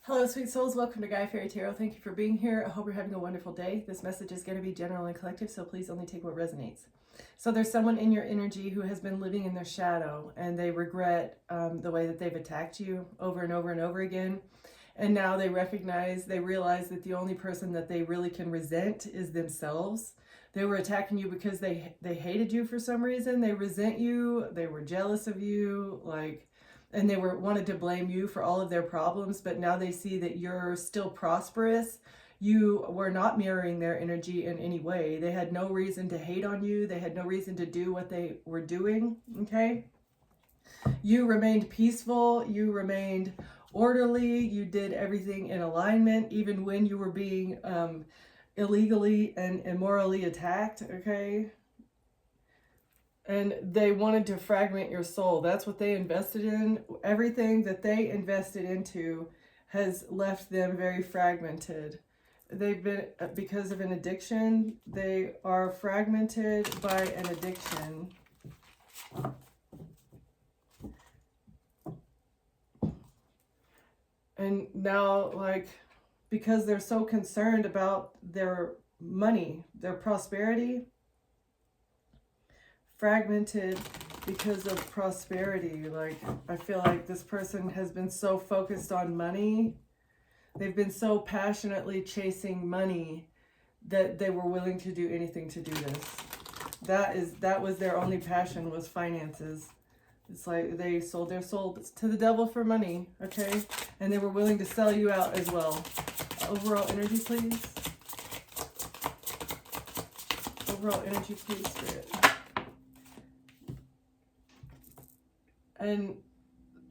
Hello, sweet souls. Welcome to Gaia Fairy Tarot. Thank you for being here. I hope you're having a wonderful day. This message is going to be general and collective, so please only take what resonates. So there's someone in your energy who has been living in their shadow, and they regret the way that they've attacked you over and over and over again. And now they realize that the only person that they really can resent is themselves. They were attacking you because they hated you for some reason. They resent you. They were jealous of you, and they wanted to blame you for all of their problems, but now they see that you're still prosperous. You were not mirroring their energy in any way. They had no reason to hate on you. They had no reason to do what they were doing, okay? You remained peaceful. You remained orderly. You did everything in alignment, even when you were being illegally and immorally attacked, okay? And they wanted to fragment your soul. That's what they invested in. Everything that they invested into has left them very fragmented. They've been, because of an addiction, they are fragmented by an addiction. And now, because they're so concerned about their money, their prosperity, fragmented because of prosperity. I feel like this person has been so focused on money. They've been so passionately chasing money that they were willing to do anything to do this. That was their only passion, was finances. It's like they sold their soul to the devil for money, okay? And they were willing to sell you out as well. Overall energy, please. Overall energy, please, Spirit. And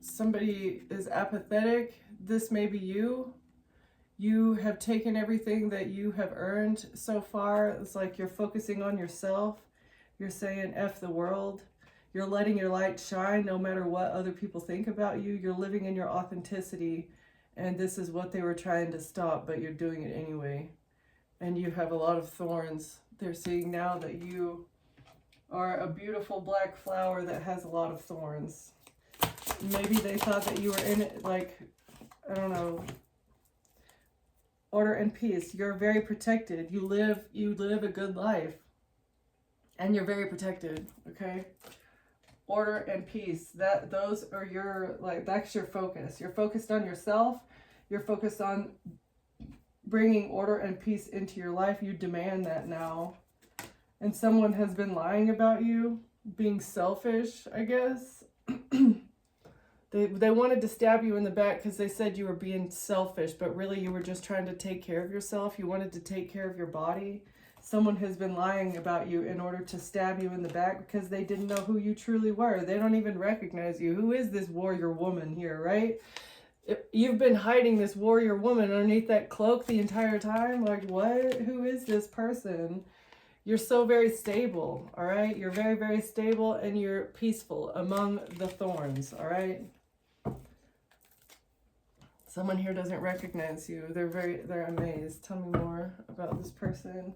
somebody is apathetic. This may be you. You have taken everything that you have earned so far. It's like you're focusing on yourself. You're saying F the world. You're letting your light shine no matter what other people think about you. You're living in your authenticity. And this is what they were trying to stop, but you're doing it anyway. And you have a lot of thorns. They're seeing now that you are a beautiful black flower that has a lot of thorns. Maybe they thought that you were in it, I don't know, order and peace. You're very protected. You live a good life, and you're very protected, okay? Order and peace. Those are your, that's your focus. You're focused on yourself. You're focused on bringing order and peace into your life. You demand that now. And someone has been lying about you, being selfish, I guess. They wanted to stab you in the back because they said you were being selfish, but really you were just trying to take care of yourself. You wanted to take care of your body. Someone has been lying about you in order to stab you in the back because they didn't know who you truly were. They don't even recognize you. Who is this warrior woman here, right? You've been hiding this warrior woman underneath that cloak the entire time. What? Who is this person? You're so very stable, all right? You're very, very stable, and you're peaceful among the thorns, all right? Someone here doesn't recognize you. They're amazed. Tell me more about this person.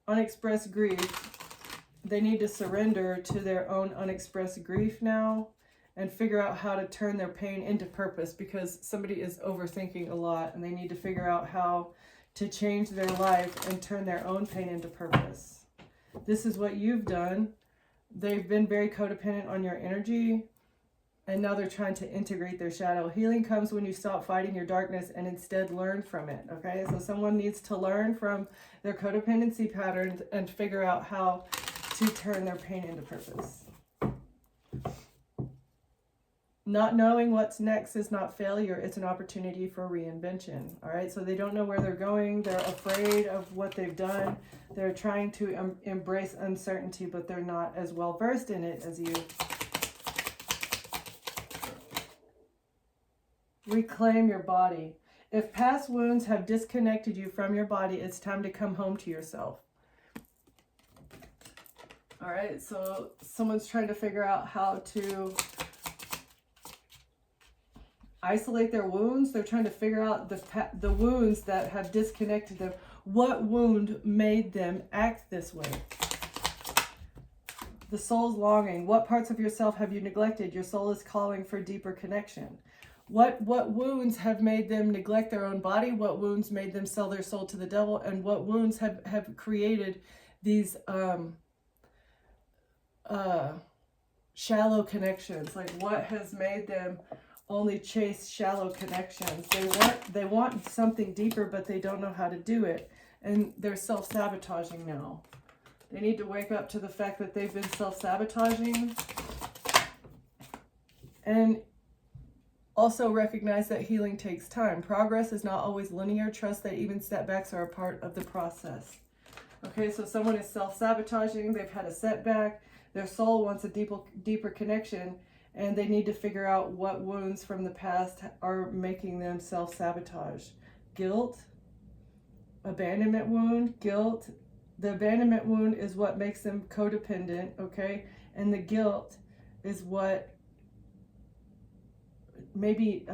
Unexpressed grief. They need to surrender to their own unexpressed grief now and figure out how to turn their pain into purpose, because somebody is overthinking a lot, and they need to figure out how to change their life and turn their own pain into purpose. This is what you've done. They've been very codependent on your energy, and now they're trying to integrate their shadow. Healing comes when you stop fighting your darkness and instead learn from it, okay? So someone needs to learn from their codependency patterns and figure out how to turn their pain into purpose. Not knowing what's next is not failure. It's an opportunity for reinvention, all right? So they don't know where they're going. They're afraid of what they've done. They're trying to embrace uncertainty, but they're not as well versed in it as you. Reclaim your body. If past wounds have disconnected you from your body, it's time to come home to yourself. All right, so someone's trying to figure out how to isolate their wounds. They're trying to figure out the wounds that have disconnected them. What wound made them act this way? The soul's longing. What parts of yourself have you neglected? Your soul is calling for deeper connection. What wounds have made them neglect their own body? What wounds made them sell their soul to the devil? And what wounds have created these shallow connections? Like, what has made them only chase shallow connections? They want something deeper, but they don't know how to do it. And they're self-sabotaging now. They need to wake up to the fact that they've been self-sabotaging. And also recognize that healing takes time. Progress is not always linear. Trust that even setbacks are a part of the process. Okay, so someone is self-sabotaging. They've had a setback. Their soul wants a deeper connection, and they need to figure out what wounds from the past are making them self-sabotage. Guilt, abandonment wound, guilt. The abandonment wound is what makes them codependent, okay? And the guilt is what maybe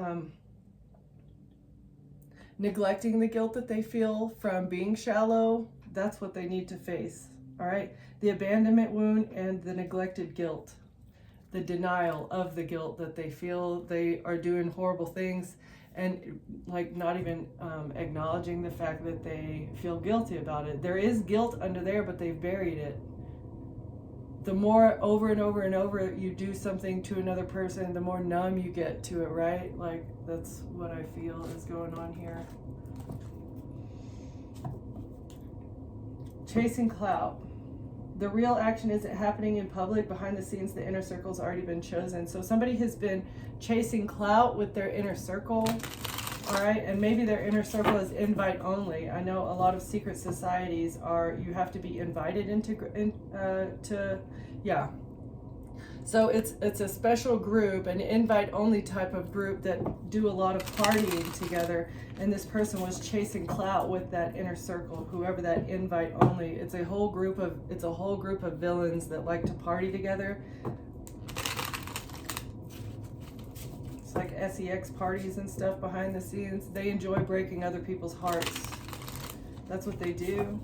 neglecting the guilt that they feel from being shallow. That's what they need to face, all right? The abandonment wound and the neglected guilt, the denial of the guilt that they feel they are doing horrible things, and like not even acknowledging the fact that they feel guilty about it. There is guilt under there, but they've buried it. The more over and over and over you do something to another person, the more numb you get to it, right? Like, that's what I feel is going on here. Chasing clout. The real action isn't happening in public. Behind the scenes, the inner circle's already been chosen. So somebody has been chasing clout with their inner circle, all right? And maybe their inner circle is invite only. I know a lot of secret societies are, you have to be invited yeah. So it's a special group, an invite only type of group that do a lot of partying together. And this person was chasing clout with that inner circle, whoever that invite only. It's a whole group of villains that like to party together. It's like sex parties and stuff behind the scenes. They enjoy breaking other people's hearts. That's what they do.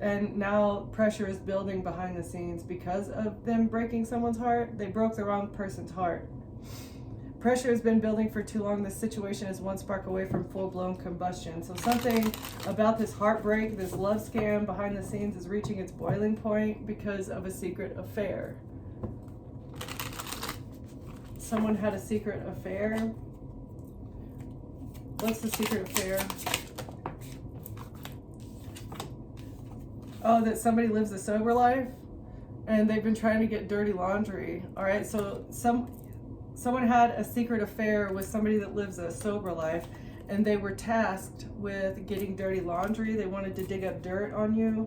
And now pressure is building behind the scenes because of them breaking someone's heart. They broke the wrong person's heart. Pressure has been building for too long. This situation is one spark away from full-blown combustion. So something about this heartbreak, this love scam behind the scenes is reaching its boiling point because of a secret affair. Someone had a secret affair. What's the secret affair? Oh, that somebody lives a sober life and they've been trying to get dirty laundry. All right, so someone had a secret affair with somebody that lives a sober life, and they were tasked with getting dirty laundry. They wanted to dig up dirt on you.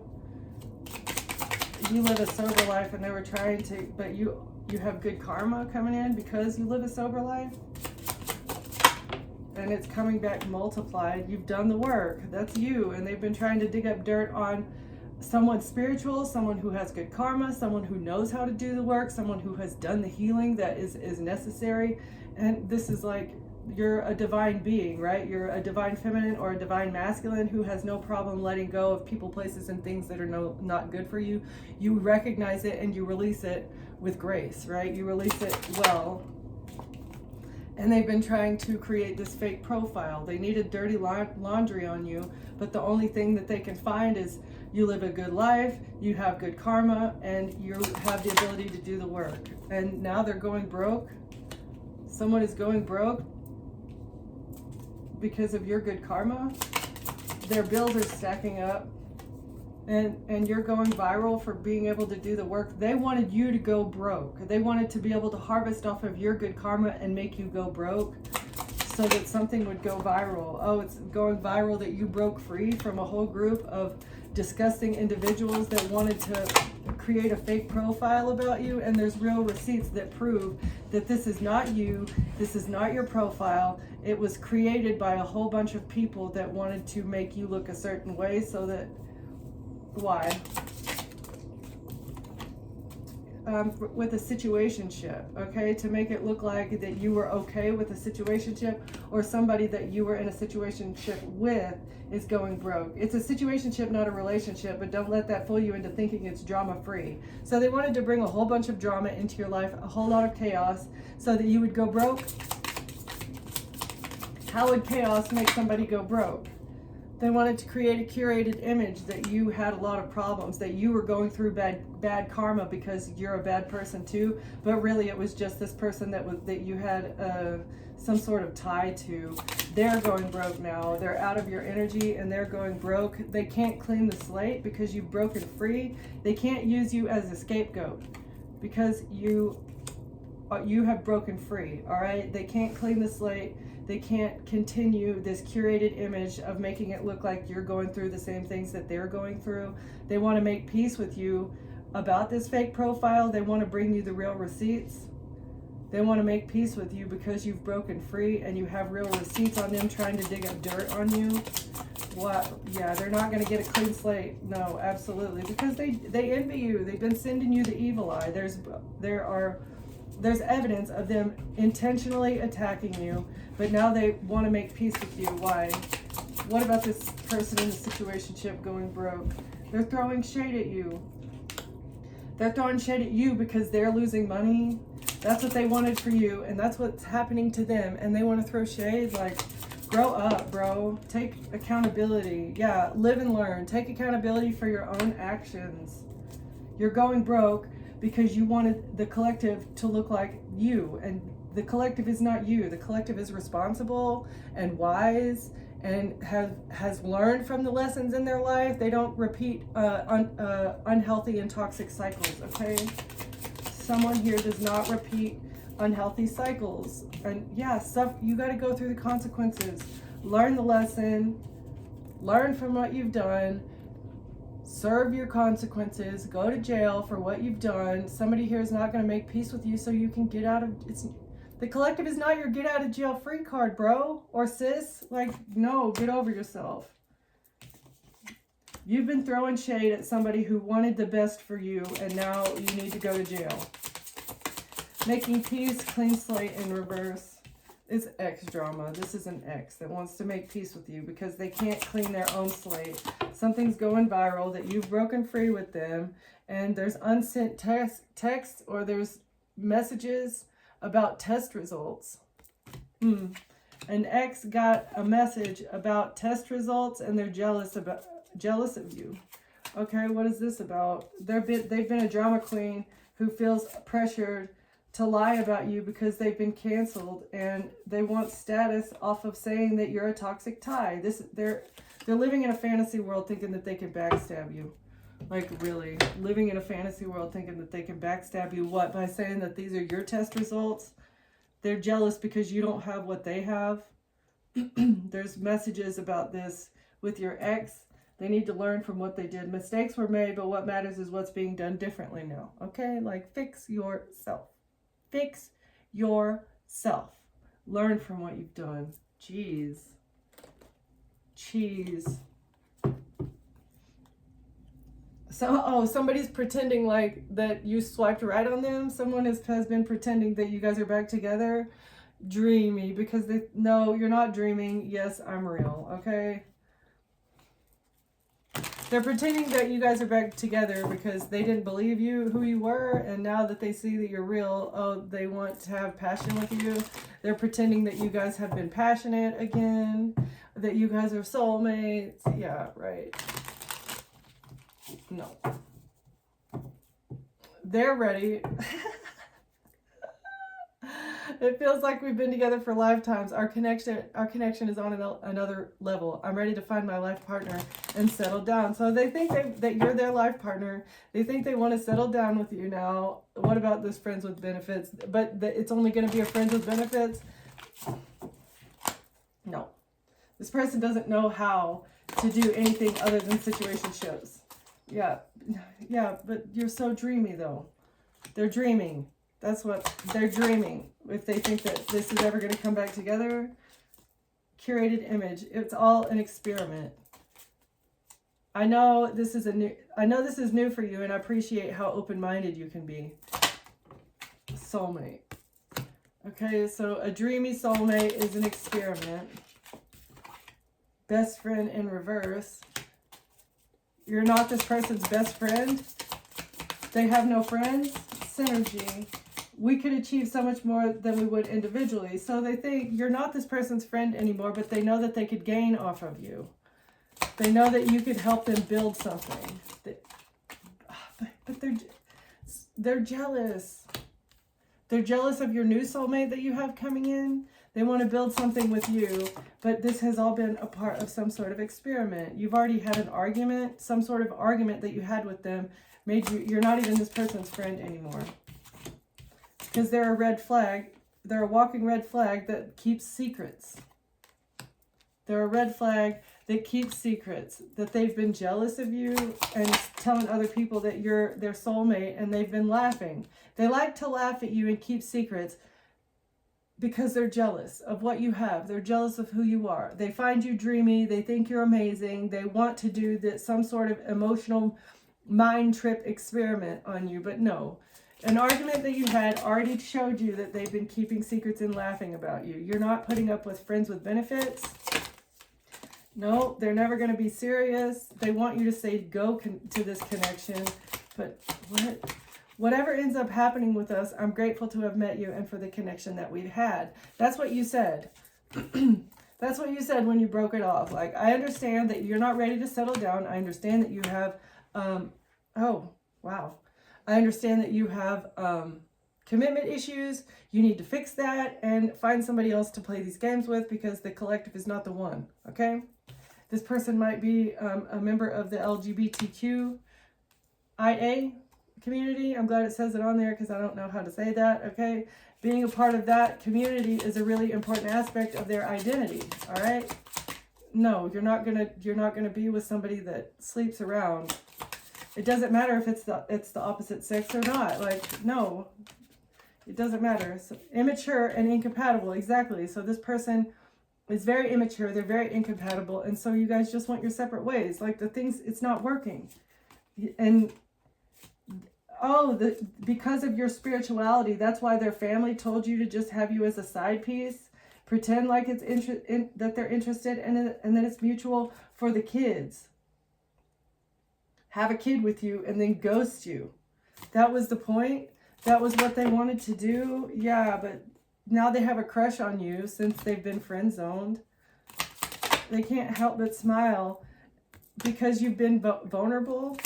You live a sober life, and they were trying to, but you have good karma coming in because you live a sober life. And it's coming back multiplied. You've done the work. That's you. And they've been trying to dig up dirt on someone spiritual, someone who has good karma, someone who knows how to do the work, someone who has done the healing that is necessary. And this is like, you're a divine being, right? You're a divine feminine or a divine masculine who has no problem letting go of people, places, and things that are not good for you. You recognize it and you release it with grace, right? You release it well. And they've been trying to create this fake profile. They needed dirty laundry on you, but the only thing that they can find is you live a good life, you have good karma, and you have the ability to do the work. And now they're going broke. Someone is going broke because of your good karma. Their bills are stacking up, and you're going viral for being able to do the work. They wanted you to go broke. They wanted to be able to harvest off of your good karma and make you go broke so that something would go viral. Oh, it's going viral that you broke free from a whole group of disgusting individuals that wanted to create a fake profile about you, and there's real receipts that prove that this is not you, this is not your profile. It was created by a whole bunch of people that wanted to make you look a certain way so that, why? with a situationship, okay, to make it look like that you were okay with a situationship, or somebody that you were in a situationship with is going broke. It's a situationship, not a relationship, but don't let that fool you into thinking it's drama free. So they wanted to bring a whole bunch of drama into your life, a whole lot of chaos, so that you would go broke. How would chaos make somebody go broke? They wanted to create a curated image that you had a lot of problems, that you were going through bad karma because you're a bad person too, but really it was just this person that you had some sort of tie to. They're going broke now. They're out of your energy and they're going broke. They can't clean the slate because you've broken free. They can't use you as a scapegoat because you have broken free, all right? They can't clean the slate. They can't continue this curated image of making it look like you're going through the same things that they're going through. They want to make peace with you about this fake profile. They want to bring you the real receipts. They want to make peace with you because you've broken free and you have real receipts on them trying to dig up dirt on you. What? Yeah, they're not going to get a clean slate. No, absolutely. Because they envy you. They've been sending you the evil eye. There's evidence of them intentionally attacking you, but now they want to make peace with you. Why? What about this person in the situationship going broke? They're throwing shade at you. They're throwing shade at you because they're losing money. That's what they wanted for you, and that's what's happening to them, and they want to throw shade. Like, grow up, bro. Take accountability. Yeah, live and learn. Take accountability for your own actions. You're going broke because you wanted the collective to look like you, and the collective is not you. The collective is responsible and wise and has learned from the lessons in their life. They don't repeat unhealthy and toxic cycles, okay? Someone here does not repeat unhealthy cycles. And yeah, you got to go through the consequences. Learn the lesson. Learn from what you've done. Serve your consequences. Go to jail for what you've done. Somebody here is not going to make peace with you so you can get out of it. The collective is not your get out of jail free card, bro or sis. Like, no, get over yourself. You've been throwing shade at somebody who wanted the best for you, and now you need to go to jail. Making peace, clean slate in reverse. It's X drama. This is an X that wants to make peace with you because they can't clean their own slate. Something's going viral that you've broken free with them, and there's unsent texts or there's messages about test results. An X got a message about test results and they're jealous of you. Okay, what is this about? They've been a drama queen who feels pressured to lie about you because they've been canceled and they want status off of saying that you're a toxic tie. They're living in a fantasy world thinking that they can backstab you. Like, really, living in a fantasy world thinking that they can backstab you. What? By saying that these are your test results? They're jealous because you don't have what they have. There's messages about this with your ex. They need to learn from what they did. Mistakes were made, but what matters is what's being done differently now. Okay? Like, fix yourself. Fix yourself. Learn from what you've done. Jeez. So, somebody's pretending like that you swiped right on them. Someone has been pretending that you guys are back together. Dreamy, because no, you're not dreaming. Yes, I'm real, okay? They're pretending that you guys are back together because they didn't believe who you were, and now that they see that you're real, they want to have passion with you. They're pretending that you guys have been passionate again, that you guys are soulmates. Yeah, right. No. They're ready. It feels like we've been together for lifetimes. Our connection is on another level. I'm ready to find my life partner and settle down. So they think that you're their life partner. They think they want to settle down with you now. What about this friends with benefits? But it's only going to be a friends with benefits? No. This person doesn't know how to do anything other than situationships. Yeah, but you're so dreamy, though. They're dreaming. That's what they're dreaming. If they think that this is ever going to come back together, curated image. It's all an experiment. I know this is new for you, and I appreciate how open-minded you can be. Soulmate. Okay, so a dreamy soulmate is an experiment. Best friend in reverse. You're not this person's best friend. They have no friends. Synergy. We could achieve so much more than we would individually. So they think you're not this person's friend anymore, but they know that they could gain off of you. They know that you could help them build something. But they're jealous. They're jealous of your new soulmate that you have coming in. They want to build something with you, but this has all been a part of some sort of experiment. You've already had an argument, some sort of argument that you had with them made you're not even this person's friend anymore. Because they're a red flag. They're a walking red flag that keeps secrets. They're a red flag that keeps secrets, that they've been jealous of you and telling other people that you're their soulmate, and they've been laughing. They like to laugh at you and keep secrets because they're jealous of what you have. They're jealous of who you are. They find you dreamy. They think you're amazing. They want to do some sort of emotional mind trip experiment on you, but no. An argument that you had already showed you that they've been keeping secrets and laughing about you. You're not putting up with friends with benefits. No, they're never going to be serious. They want you to say go to this connection. But whatever ends up happening with us, I'm grateful to have met you and for the connection that we've had. That's what you said. That's what you said when you broke it off. Like, I understand that you're not ready to settle down. I understand that you have, oh, wow. I understand that you have commitment issues. You need to fix that and find somebody else to play these games with, because the collective is not the one, okay? This person might be a member of the LGBTQIA community. I'm glad it says it on there because I don't know how to say that, okay? Being a part of that community is a really important aspect of their identity, all right? No, you're not gonna be with somebody that sleeps around. It doesn't matter if it's the opposite sex or not. Like, no, it doesn't matter. So, immature and incompatible, exactly. So this person is very immature. They're very incompatible, and so you guys just want your separate ways. Like, it's not working, and because of your spirituality, that's why their family told you to just have you as a side piece. Pretend like it's that they're interested, and then it's mutual for the kids. Have a kid with you and then ghost you. That was the point. That was what they wanted to do. Yeah, but now they have a crush on you since they've been friend zoned. They can't help but smile because you've been vulnerable.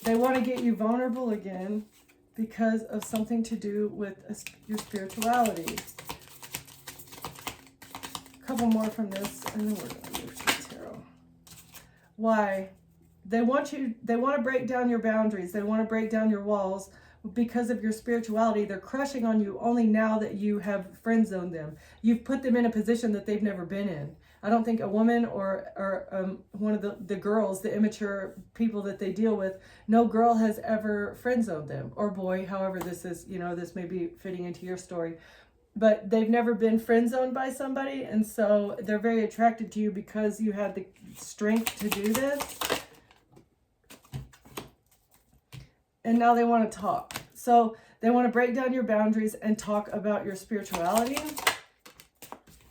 They want to get you vulnerable again because of something to do with your spirituality. A couple more from this, and then we're going to move to the tarot. Why? They want to break down your boundaries. They want to break down your walls because of your spirituality. They're crushing on you only now that you have friend zoned them. You've put them in a position that they've never been in. I don't think a woman or one of the girls, the immature people that they deal with, no girl has ever friend zoned them, or boy, however this is, this may be fitting into your story. But they've never been friend zoned by somebody, and so they're very attracted to you because you had the strength to do this. And now they want to talk. So they want to break down your boundaries and talk about your spirituality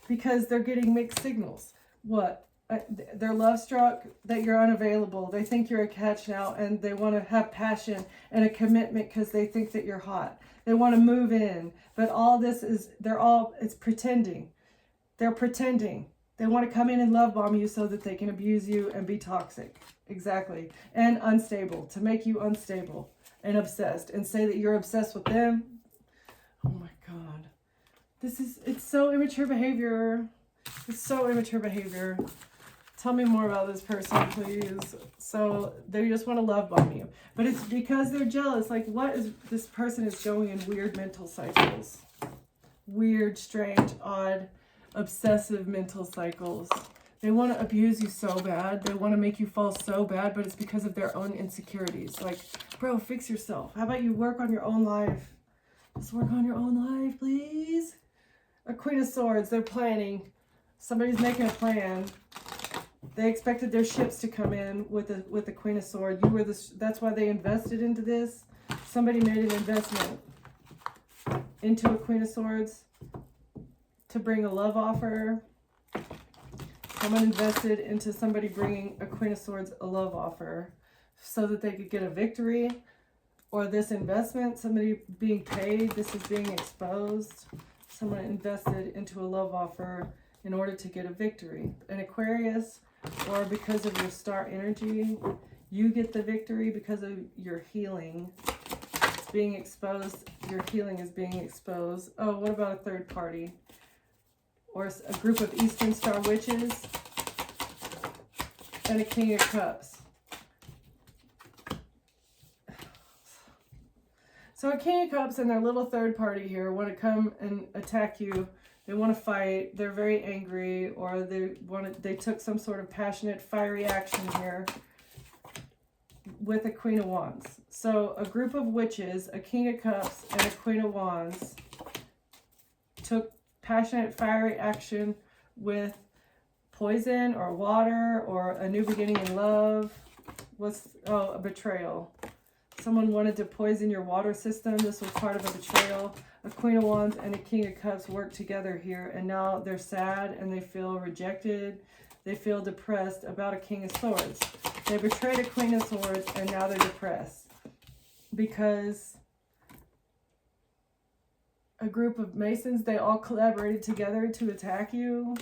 because they're getting mixed signals. What? They're love struck that you're unavailable. They think you're a catch now, and they want to have passion and a commitment because they think that you're hot. They want to move in, but all this is, it's pretending. They're pretending. They want to come in and love bomb you so that they can abuse you and be toxic. Exactly. And unstable, to make you unstable and obsessed and say that you're obsessed with them. Oh my God. It's so immature behavior. It's so immature behavior. Tell me more about this person, please. So they just want to love bomb you. But it's because they're jealous. Like, this person is going in weird mental cycles. Weird, strange, odd, obsessive mental cycles. They want to abuse you so bad. They want to make you fall so bad, but it's because of their own insecurities. Like, bro, fix yourself. How about you work on your own life? Just work on your own life, please. A Queen of Swords. They're planning. Somebody's making a plan. They expected their ships to come in with the Queen of Swords. That's why they invested into this. Somebody made an investment into a Queen of Swords to bring a love offer. Someone invested into somebody bringing a Queen of Swords a love offer so that they could get a victory. Or this investment, somebody being paid, this is being exposed. Someone invested into a love offer in order to get a victory. An Aquarius, or because of your star energy, you get the victory because of your healing. It's being exposed. Your healing is being exposed. Oh, what about a third party? Or a group of Eastern Star witches and a King of Cups. So a King of Cups and their little third party here want to come and attack you. They want to fight. They're very angry, or they took some sort of passionate, fiery action here with a Queen of Wands. So a group of witches, a King of Cups, and a Queen of Wands took passionate, fiery action with poison or water or a new beginning in love. A betrayal. Someone wanted to poison your water system. This was part of a betrayal. A Queen of Wands and a King of Cups work together here, and now they're sad and they feel rejected. They feel depressed about a King of Swords. They betrayed a Queen of Swords, and now they're depressed because a group of Masons, they all collaborated together to attack you.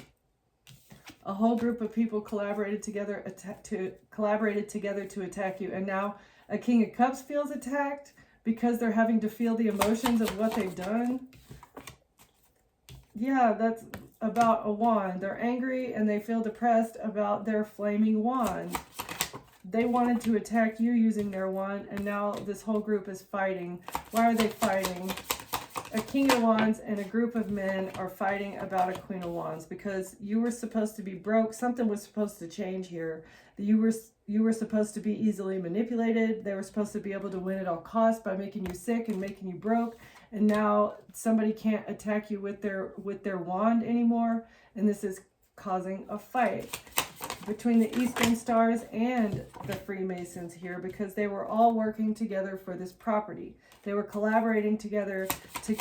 A whole group of people collaborated together to attack you, and now a King of Cups feels attacked because they're having to feel the emotions of what they've done. Yeah, that's about a wand. They're angry and they feel depressed about their flaming wand. They wanted to attack you using their wand, and now this whole group is fighting. Why are they fighting? A King of Wands and a group of men are fighting about a Queen of Wands because you were supposed to be broke. Something was supposed to change here. You were supposed to be easily manipulated. They were supposed to be able to win at all costs by making you sick and making you broke. And now somebody can't attack you with their wand anymore. And this is causing a fight between the Eastern Stars and the Freemasons here because they were all working together for this property. They were collaborating together to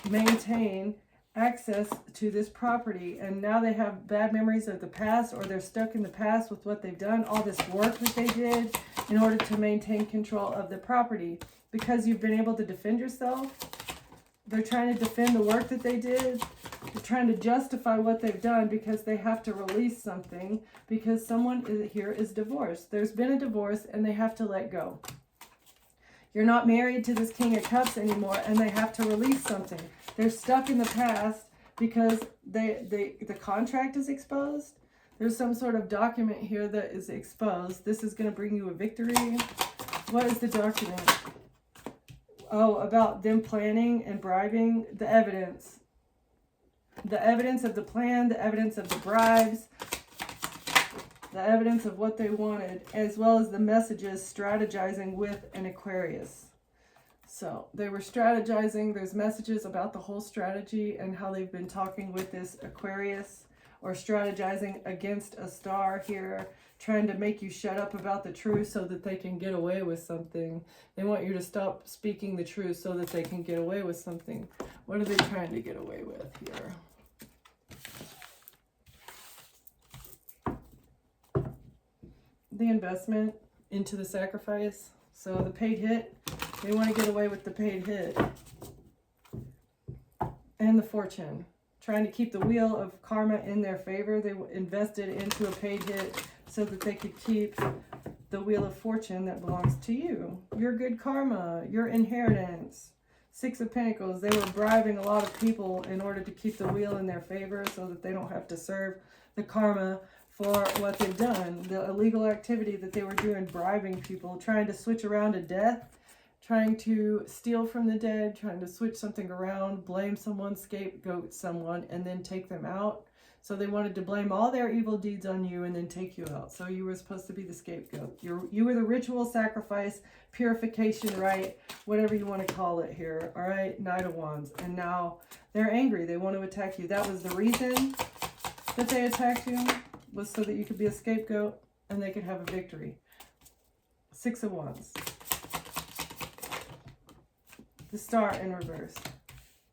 maintain access to this property, and now they have bad memories of the past, or they're stuck in the past with what they've done, all this work that they did in order to maintain control of the property. Because you've been able to defend yourself, they're trying to defend the work that they did. They're trying to justify what they've done because they have to release something because someone here is divorced. There's been a divorce and they have to let go. You're not married to this King of Cups anymore, and they have to release something. They're stuck in the past because the contract is exposed. There's some sort of document here that is exposed. This is going to bring you a victory. What is the document? Oh, about them planning and bribing. The evidence. The evidence of the plan, the evidence of the bribes, the evidence of what they wanted, as well as the messages strategizing with an Aquarius. So they were strategizing. There's messages about the whole strategy and how they've been talking with this Aquarius, or strategizing against a star here, trying to make you shut up about the truth so that they can get away with something. They want you to stop speaking the truth so that they can get away with something. What are they trying to get away with here? The investment into the sacrifice. So the paid hit, they want to get away with the paid hit. And the fortune, trying to keep the wheel of karma in their favor. They invested into a paid hit so that they could keep the wheel of fortune that belongs to you. Your good karma, your inheritance. Six of Pentacles, they were bribing a lot of people in order to keep the wheel in their favor so that they don't have to serve the karma for what they've done, the illegal activity that they were doing, bribing people, trying to switch around to death, trying to steal from the dead, trying to switch something around, blame someone, scapegoat someone, and then take them out. So they wanted to blame all their evil deeds on you and then take you out. So you were supposed to be the scapegoat. You were the ritual sacrifice, purification rite, whatever you want to call it here. All right, Knight of Wands. And now they're angry. They want to attack you. That was the reason that they attacked you. was so that you could be a scapegoat and they could have a victory. 6 of Wands. The Star in reverse.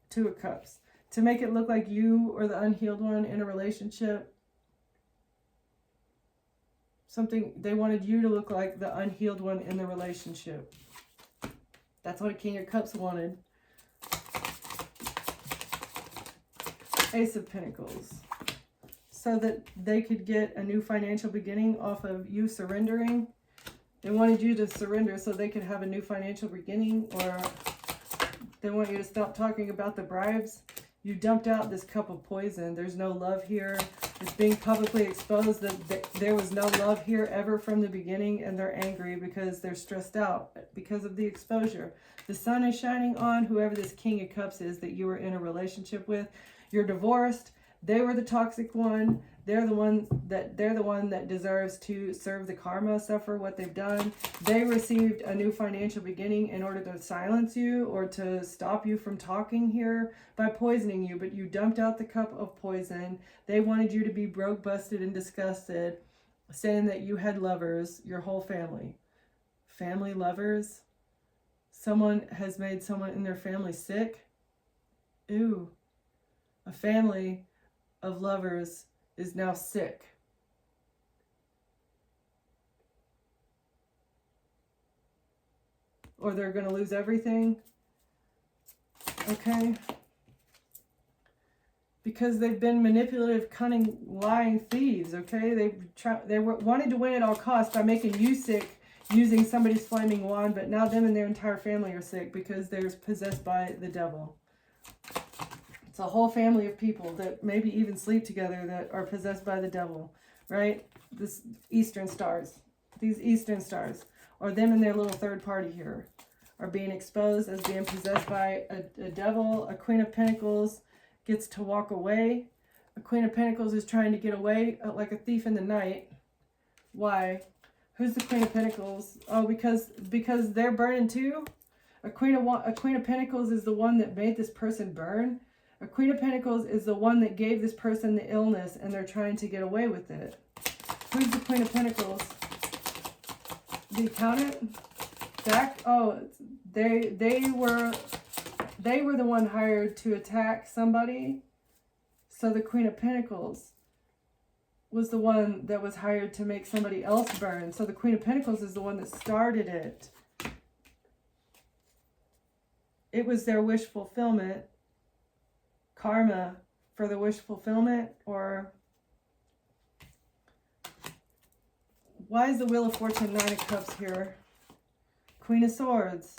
2 of Cups. To make it look like you or the unhealed one in a relationship. Something, they wanted you to look like the unhealed one in the relationship. That's what a King of Cups wanted. Ace of Pentacles. So that they could get a new financial beginning off of you surrendering. They wanted you to surrender so they could have a new financial beginning, or they want you to stop talking about the bribes. You dumped out this cup of poison. There's no love here. It's being publicly exposed that there was no love here ever from the beginning, and they're angry because they're stressed out because of the exposure. The sun is shining on whoever this King of Cups is that you were in a relationship with. You're divorced. They were the toxic one. They're the one that deserves to serve the karma, suffer what they've done. They received a new financial beginning in order to silence you or to stop you from talking here by poisoning you, but you dumped out the cup of poison. They wanted you to be broke, busted, and disgusted, saying that you had lovers, your whole family. Family lovers? Someone has made someone in their family sick? Ooh. A family of lovers is now sick. Or they're going to lose everything. Okay? Because they've been manipulative, cunning, lying thieves, okay? They wanted to win at all costs by making you sick using somebody's flaming wand, but now them and their entire family are sick because they're possessed by the devil. It's a whole family of people that maybe even sleep together that are possessed by the devil, right? This Eastern stars, these Eastern stars, or them and their little third party here are being exposed as being possessed by a devil. A Queen of Pentacles gets to walk away. A Queen of Pentacles is trying to get away like a thief in the night. Why? Who's the Queen of Pentacles? Oh, because they're burning too? A Queen of Pentacles is the one that made this person burn. A Queen of Pentacles is the one that gave this person the illness and they're trying to get away with it. Who's the Queen of Pentacles? The Accountant? Jack? Oh, they were the one hired to attack somebody. So the Queen of Pentacles was the one that was hired to make somebody else burn. So the Queen of Pentacles is the one that started it. It was their wish fulfillment. Karma for the wish fulfillment. Or why is the Wheel of Fortune 9 of Cups here? Queen of Swords.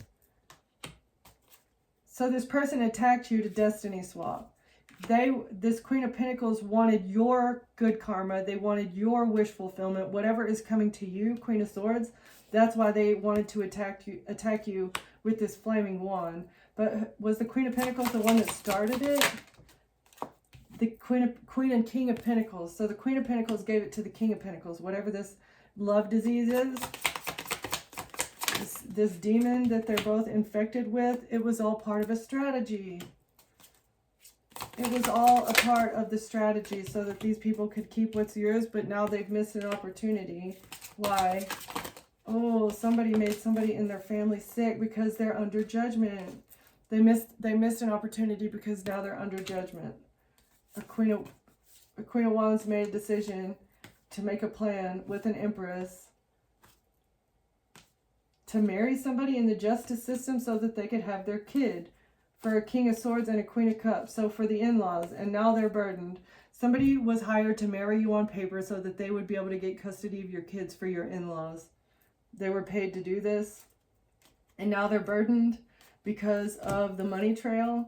So this person attacked you to destiny swap. This Queen of Pentacles wanted your good karma. They wanted your wish fulfillment. Whatever is coming to you, Queen of Swords, that's why they wanted to attack you with this flaming wand. But was the Queen of Pentacles the one that started it? The Queen and King of Pentacles. So the Queen of Pentacles gave it to the King of Pentacles. Whatever this love disease is, this demon that they're both infected with, it was all part of a strategy. It was all a part of the strategy so that these people could keep what's yours, but now they've missed an opportunity. Why? Oh, somebody made somebody in their family sick because they're under judgment. They missed an opportunity because now they're under judgment. A Queen of Wands made a decision to make a plan with an Empress to marry somebody in the justice system so that they could have their kid. For a King of Swords and a Queen of Cups. So for the in-laws, and now they're burdened. Somebody was hired to marry you on paper so that they would be able to get custody of your kids for your in-laws. They were paid to do this. And now they're burdened because of the money trail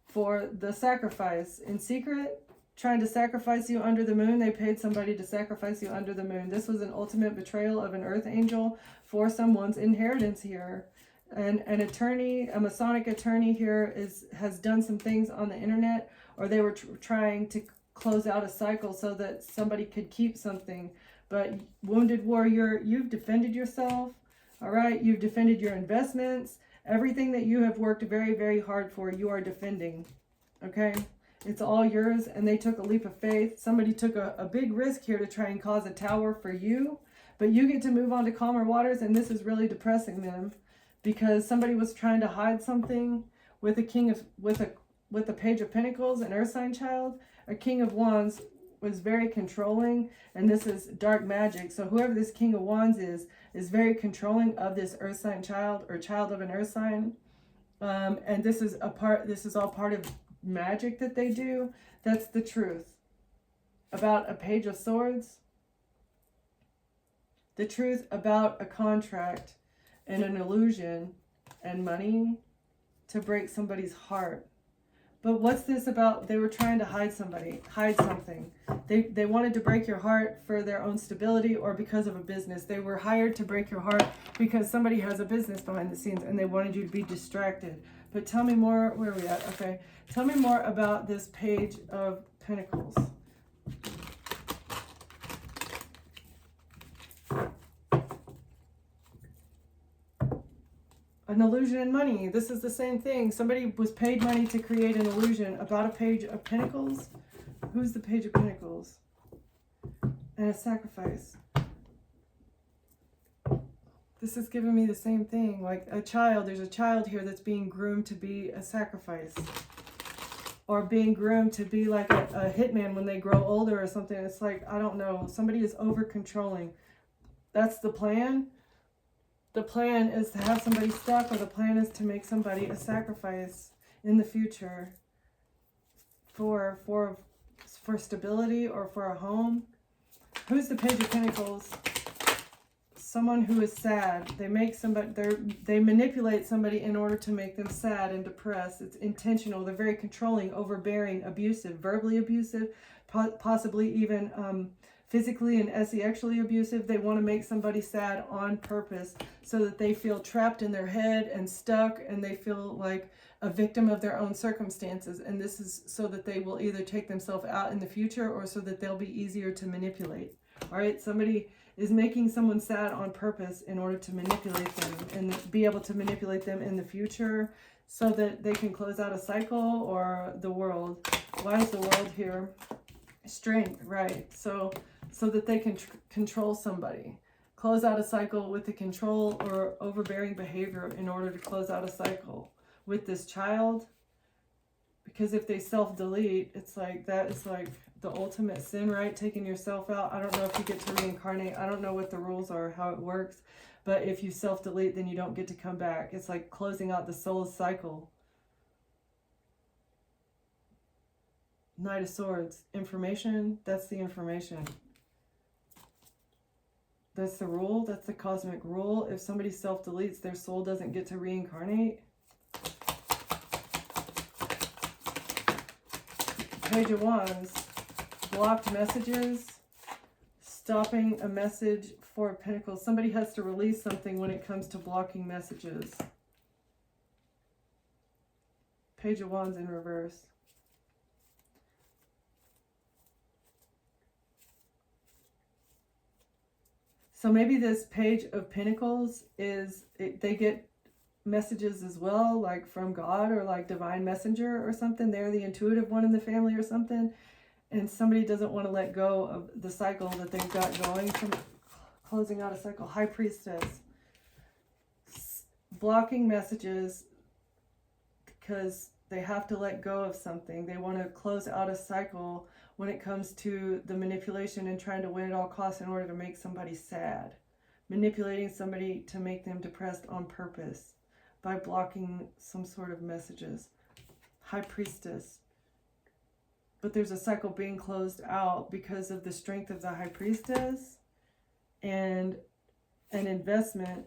for the sacrifice. In secret, trying to sacrifice you under the moon. They paid somebody to sacrifice you under the moon. This was an ultimate betrayal of an earth angel for someone's inheritance here. And an attorney, a Masonic attorney here has done some things on the internet, or they were trying to close out a cycle so that somebody could keep something. But Wounded Warrior, you've defended yourself, all right? You've defended your investments. Everything that you have worked very, very hard for, you are defending, okay? It's all yours, and they took a leap of faith. Somebody took a big risk here to try and cause a tower for you, but you get to move on to calmer waters, and this is really depressing them because somebody was trying to hide something with a Page of Pentacles, an Earth sign child. A King of Wands was very controlling, and this is dark magic. So whoever this King of Wands is very controlling of this Earth sign child or child of an Earth sign. And this is all part of magic that they do. That's the truth about a Page of Swords, the truth about a contract and an illusion and money to break somebody's heart. But what's this about? They were trying to hide something. They wanted to break your heart for their own stability or because of a business. They were hired to break your heart because somebody has a business behind the scenes and they wanted you to be distracted. But tell me more, where are we at? Okay. Tell me more about this Page of Pentacles. An illusion and money. This is the same thing. Somebody was paid money to create an illusion about a Page of Pentacles. Who's the Page of Pentacles? And a sacrifice. This is giving me the same thing. Like a child. There's a child here that's being groomed to be a sacrifice. Or being groomed to be like a hitman when they grow older or something. It's like, I don't know. Somebody is over controlling. That's the plan. The plan is to have somebody stuck, or the plan is to make somebody a sacrifice in the future for stability or for a home. Who's the Page of Pentacles? Someone who is sad. They make somebody, they manipulate somebody in order to make them sad and depressed. It's intentional. They're very controlling, overbearing, abusive, verbally abusive, possibly even physically and sexually abusive. They want to make somebody sad on purpose so that they feel trapped in their head and stuck, and they feel like a victim of their own circumstances. And this is so that they will either take themselves out in the future or so that they'll be easier to manipulate. All right, somebody is making someone sad on purpose in order to manipulate them and be able to manipulate them in the future so that they can close out a cycle or the world. Why is the world here? Strength, right? So that they can control somebody. Close out a cycle with the control or overbearing behavior in order to close out a cycle with this child. Because if they self-delete, it's like, that is like the ultimate sin, right? Taking yourself out. I don't know if you get to reincarnate. I don't know what the rules are, how it works. But if you self-delete, then you don't get to come back. It's like closing out the soul's cycle. Knight of Swords. Information. That's the information. That's the rule. That's the cosmic rule. If somebody self-deletes, their soul doesn't get to reincarnate. Page of Wands. Blocked messages. Stopping a message. Four of Pentacles. Somebody has to release something when it comes to blocking messages. Page of Wands in reverse. So maybe this Page of Pentacles they get messages as well, like from God or like divine messenger or something. They're the intuitive one in the family or something. And somebody doesn't want to let go of the cycle that they've got going from closing out a cycle. High Priestess. Blocking messages because they have to let go of something. They want to close out a cycle when it comes to the manipulation and trying to win at all costs in order to make somebody sad. Manipulating somebody to make them depressed on purpose by blocking some sort of messages. High Priestess. But there's a cycle being closed out because of the strength of the High Priestess and an investment,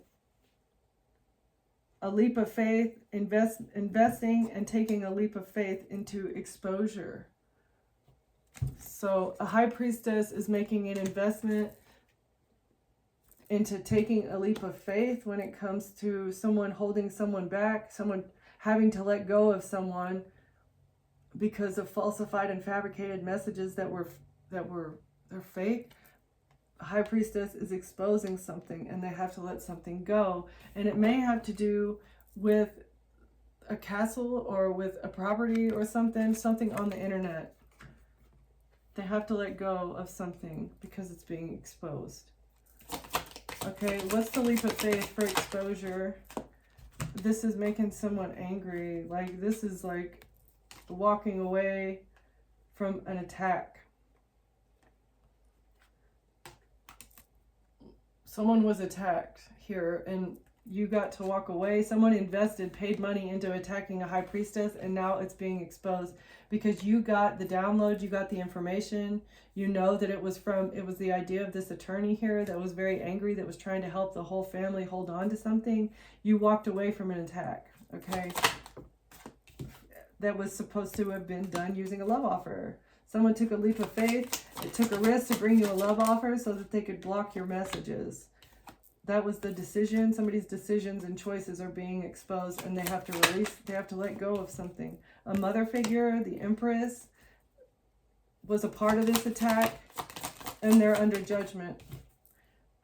a leap of faith, investing and taking a leap of faith into exposure. So a High Priestess is making an investment into taking a leap of faith when it comes to someone holding someone back, someone having to let go of someone because of falsified and fabricated messages they're fake. A High Priestess is exposing something and they have to let something go. And it may have to do with a castle or with a property or something on the internet. They have to let go of something because it's being exposed. Okay, what's the leap of faith for exposure? This is making someone angry. Like, this is like walking away from an attack. Someone was attacked here and you got to walk away. Someone invested, paid money into attacking a high priestess, and now it's being exposed because you got the download, you got the information. You know that it was the idea of this attorney here that was very angry, that was trying to help the whole family hold on to something. You walked away from an attack, okay? That was supposed to have been done using a love offer. Someone took a leap of faith. It took a risk to bring you a love offer so that they could block your messages. That was the decision. Somebody's decisions and choices are being exposed, and they have to release, they have to let go of something. A mother figure, the Empress, was a part of this attack, and they're under judgment.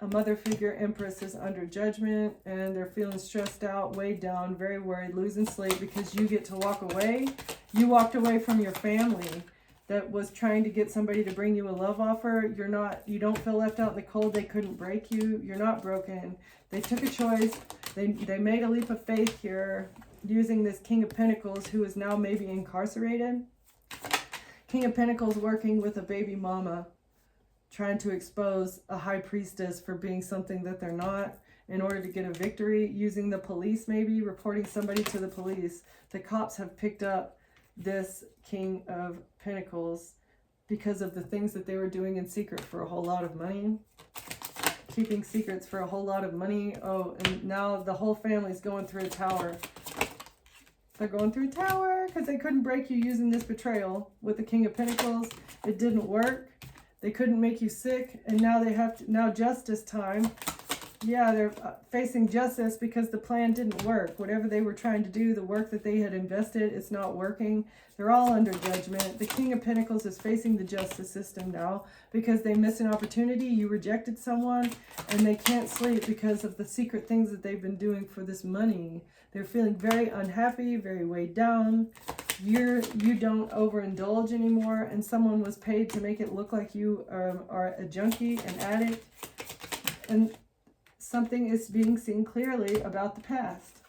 A mother figure, Empress, is under judgment, and they're feeling stressed out, weighed down, very worried, losing sleep because you get to walk away. You walked away from your family that was trying to get somebody to bring you a love offer. You don't feel left out in the cold. They couldn't break you. You're not broken. They took a choice. They made a leap of faith here using this King of Pentacles, who is now maybe incarcerated. King of Pentacles working with a baby mama, trying to expose a high priestess for being something that they're not in order to get a victory, using the police, maybe reporting somebody to the police. The cops have picked up this King of Pentacles because of the things that they were doing in secret for a whole lot of money. Keeping secrets for a whole lot of money. Oh, and now the whole family's going through a tower. They're going through a tower because they couldn't break you using this betrayal with the King of Pentacles. It didn't work. They couldn't make you sick, and now they have to, now justice time. Yeah, they're facing justice because the plan didn't work. Whatever they were trying to do, the work that they had invested, it's not working. They're all under judgment. The King of Pentacles is facing the justice system now because they missed an opportunity. You rejected someone, and they can't sleep because of the secret things that they've been doing for this money. They're feeling very unhappy, very weighed down. You don't overindulge anymore, and someone was paid to make it look like you are a junkie, an addict, and something is being seen clearly about the past.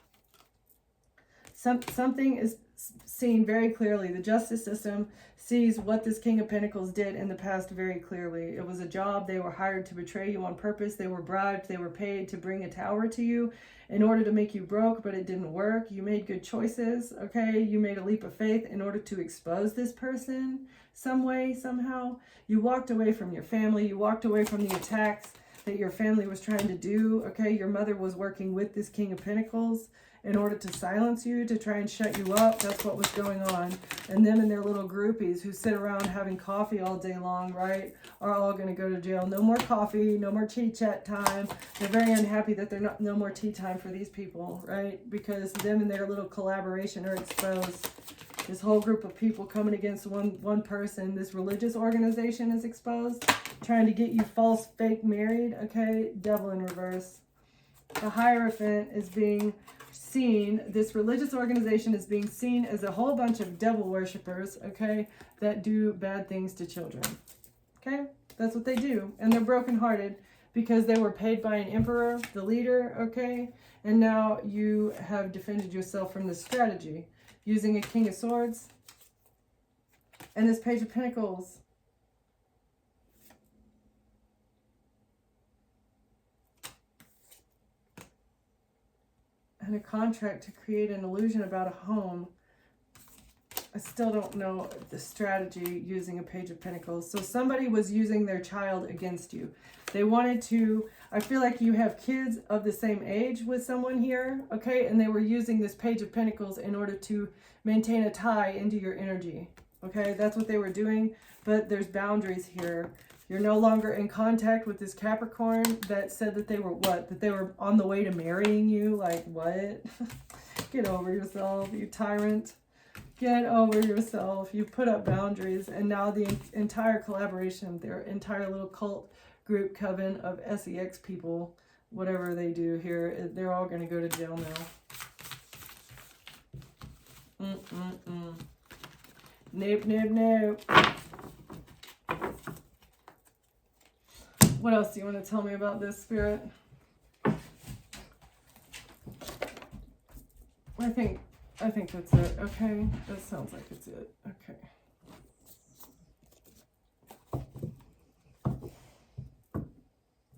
Something is seen very clearly. The justice system sees what this King of Pentacles did in the past very clearly. It was a job. They were hired to betray you on purpose. They were bribed. They were paid to bring a tower to you in order to make you broke, but it didn't work. You made good choices, okay? You made a leap of faith in order to expose this person some way, somehow. You walked away from your family. You walked away from the attacks that your family was trying to do, okay? Your mother was working with this King of Pentacles in order to silence you, to try and shut you up. That's what was going on. And them and their little groupies who sit around having coffee all day long, right, are all going to go to jail. No more coffee, no more tea chat time. They're very unhappy that they're not, no more tea time for these people, right? Because them and their little collaboration are exposed. This whole group of people coming against one person. This religious organization is exposed, trying to get you false, fake married, okay? Devil in reverse. The Hierophant is being seen, this religious organization is being seen as a whole bunch of devil worshippers, okay, that do bad things to children, okay? That's what they do, and they're brokenhearted because they were paid by an emperor, the leader, okay? And now you have defended yourself from this strategy using a King of Swords and this Page of Pentacles. And a contract to create an illusion about a home. I still don't know the strategy using a Page of Pentacles. So somebody was using their child against you. They wanted to, I feel like you have kids of the same age with someone here, okay? And they were using this Page of Pentacles in order to maintain a tie into your energy, okay? That's what they were doing, but there's boundaries here. You're no longer in contact with this Capricorn that said that they were what? That they were on the way to marrying you? Like, what? Get over yourself, you tyrant. Get over yourself. You put up boundaries, and now the entire collaboration, their entire little cult group coven of SEX people, whatever they do here, they're all going to go to jail now. Nope, nope, nope. What else do you want to tell me about this, Spirit? I think that's it. Okay, that sounds like it's it. Okay.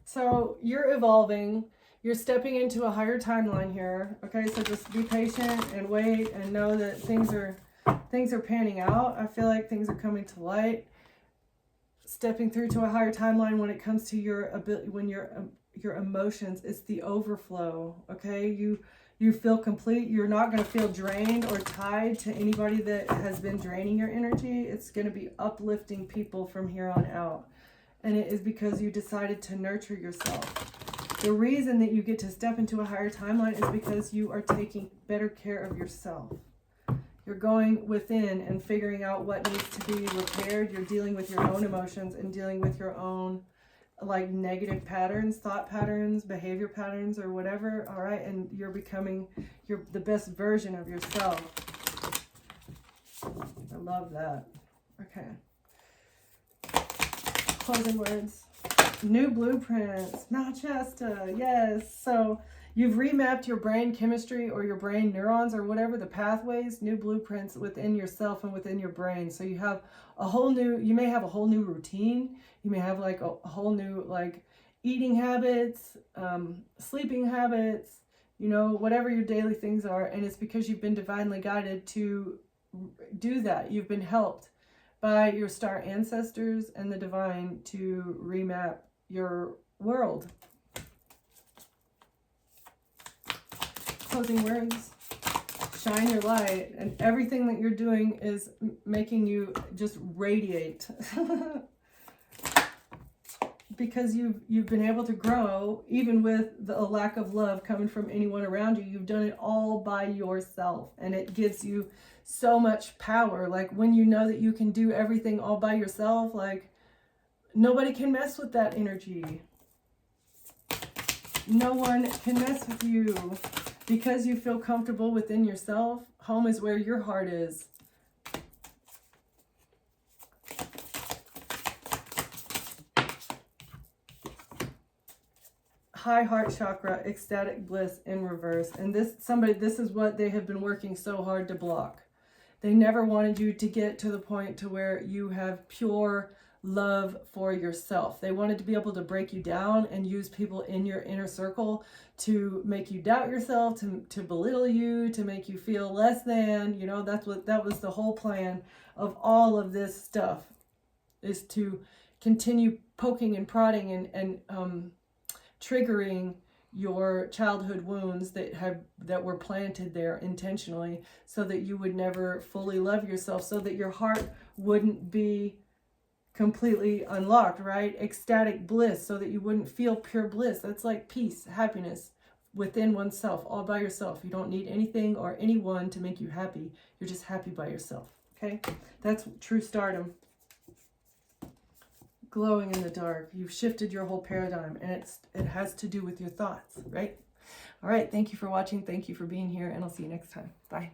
So you're evolving. You're stepping into a higher timeline here. Okay, so just be patient and wait and know that things are panning out. I feel like things are coming to light. Stepping through to a higher timeline when it comes to your ability, when your emotions, it's the overflow. Okay, you feel complete. You're not going to feel drained or tied to anybody that has been draining your energy. It's going to be uplifting people from here on out. And it is because you decided to nurture yourself. The reason that you get to step into a higher timeline is because you are taking better care of yourself. You're going within and figuring out what needs to be repaired. You're dealing with your own emotions and dealing with your own like negative patterns, thought patterns, behavior patterns, or whatever. All right. And you're becoming the best version of yourself. I love that. Okay. Closing words. New blueprints. Manchester. Yes. So you've remapped your brain chemistry or your brain neurons or whatever, the pathways, new blueprints within yourself and within your brain. So you have you may have a whole new routine. You may have like a whole new like eating habits, sleeping habits, you know, whatever your daily things are. And it's because you've been divinely guided to do that. You've been helped by your star ancestors and the divine to remap your world. Closing words. Shine your light, and everything that you're doing is making you just radiate. Because you've been able to grow even with a lack of love coming from anyone around you. You've done it all by yourself, and it gives you so much power. Like when you know that you can do everything all by yourself, like nobody can mess with that energy. No one can mess with you because you feel comfortable within yourself. Home is where your heart is. High heart chakra, ecstatic bliss in reverse. And this is what they have been working so hard to block. They never wanted you to get to the point to where you have pure love for yourself. They wanted to be able to break you down and use people in your inner circle to make you doubt yourself, to belittle you, to make you feel less than, you know, that was the whole plan of all of this stuff, is to continue poking and prodding and triggering your childhood wounds that were planted there intentionally, so that you would never fully love yourself, so that your heart wouldn't be completely unlocked, right? Ecstatic bliss, so that you wouldn't feel pure bliss. That's like peace, happiness within oneself, all by yourself. You don't need anything or anyone to make you happy. You're just happy by yourself, okay? That's true stardom. Glowing in the dark. You've shifted your whole paradigm, and it has to do with your thoughts, right? All right, thank you for watching. Thank you for being here, and I'll see you next time. Bye.